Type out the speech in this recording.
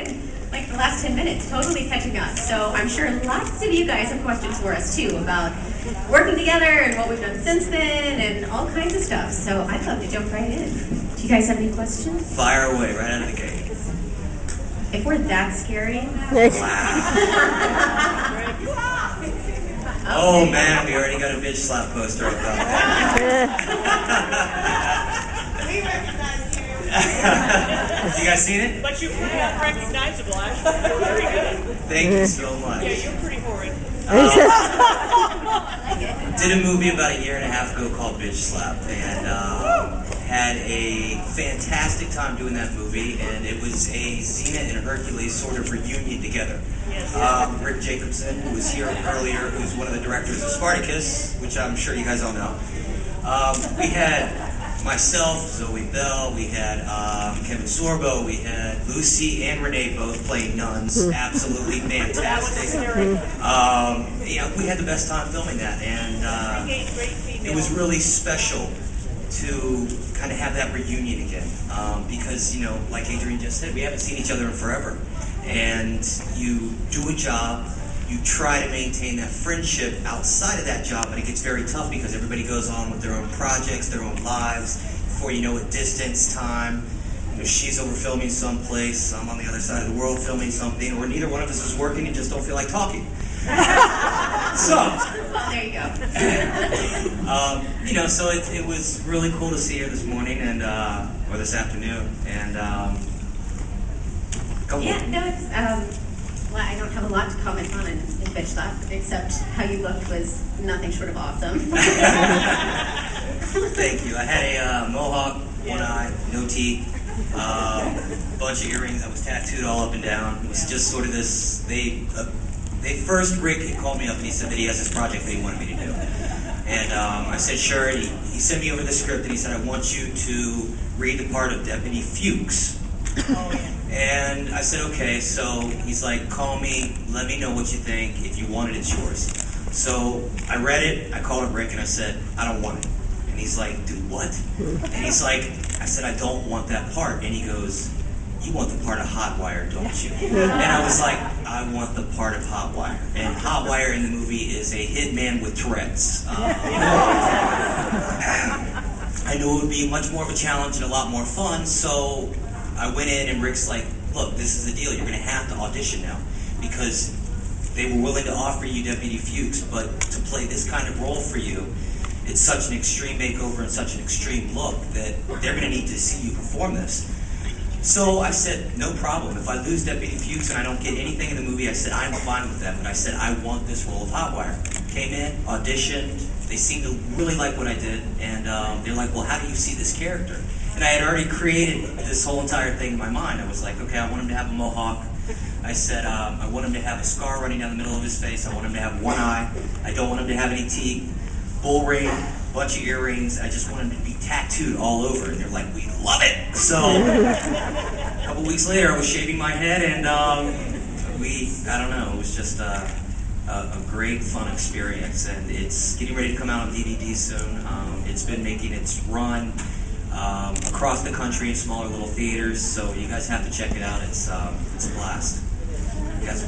in like the last 10 minutes, totally catching up. So I'm sure lots of you guys have questions for us too about working together and what we've done since then and all kinds of stuff. So I'd love to jump right in. Do you guys have any questions? Fire away, right out of the gate. If we're that scary. Wow. Oh man, we already got a bitch slap poster up there. We recognize you. You guys seen it? But you're pretty unrecognizable, actually. You're very good. Thank you so much. Yeah, you're pretty horrid. Did a movie about a year and a half ago called Bitch Slap, and had a fantastic time doing that movie, and it was a Xena and Hercules sort of reunion together. Yes. Rick Jacobson, who was here earlier, who's one of the directors of Spartacus, which I'm sure you guys all know. We had myself, Zoe Bell, we had Kevin Sorbo, we had Lucy and Renee both playing nuns. Absolutely fantastic. We had the best time filming that, and it was really special to kind of have that reunion again, because, like Adrienne just said, we haven't seen each other in forever, and you do a job, you try to maintain that friendship outside of that job, but it gets very tough because everybody goes on with their own projects, their own lives. Before you know it, distance, time, she's over filming someplace, I'm on the other side of the world filming something, or neither one of us is working and just don't feel like talking. So, There you go. So it was really cool to see her this morning and or this afternoon, and go Yeah, on. no, it's, well, I don't have a lot to comment on in Bitch Slap, except how you looked was nothing short of awesome. Thank you. I had a mohawk, one eye, no teeth, bunch of earrings. I was tattooed all up and down. It was just sort of this. First, Rick had called me up and he said that he has this project that he wanted me to do. And I said, sure. And he sent me over the script and he said, I want you to read the part of Deputy Fuchs. Oh, yeah. And I said, okay. So he's like, call me, let me know what you think. If you want it, it's yours. So I read it, I called up Rick and I said, I don't want it. And he's like, dude, what? And he's like, I said, I don't want that part. And he goes, you want the part of Hotwire, don't you? And I was like, I want the part of Hotwire. And Hotwire in the movie is a hitman with Tourette's. I knew it would be much more of a challenge and a lot more fun, so I went in and Rick's like, look, this is the deal. You're going to have to audition now because they were willing to offer you Deputy Fuchs, but to play this kind of role for you, it's such an extreme makeover and such an extreme look that they're going to need to see you perform this. So I said, no problem. If I lose Deputy Fuchs and I don't get anything in the movie, I said, I'm fine with that. But I said, I want this role of Hotwire. Came in, auditioned. They seemed to really like what I did. And they're like, well, how do you see this character? And I had already created this whole entire thing in my mind. I was like, okay, I want him to have a mohawk. I said, I want him to have a scar running down the middle of his face. I want him to have one eye. I don't want him to have any teeth. Bull ring, bunch of earrings. I just want him to be tattooed all over. And they're like, we love it. So a couple weeks later, I was shaving my head, and I don't know, it was just a great, fun experience. And it's getting ready to come out on DVD soon. It's been making its run across the country in smaller little theaters, so you guys have to check it out. It's a blast. You guys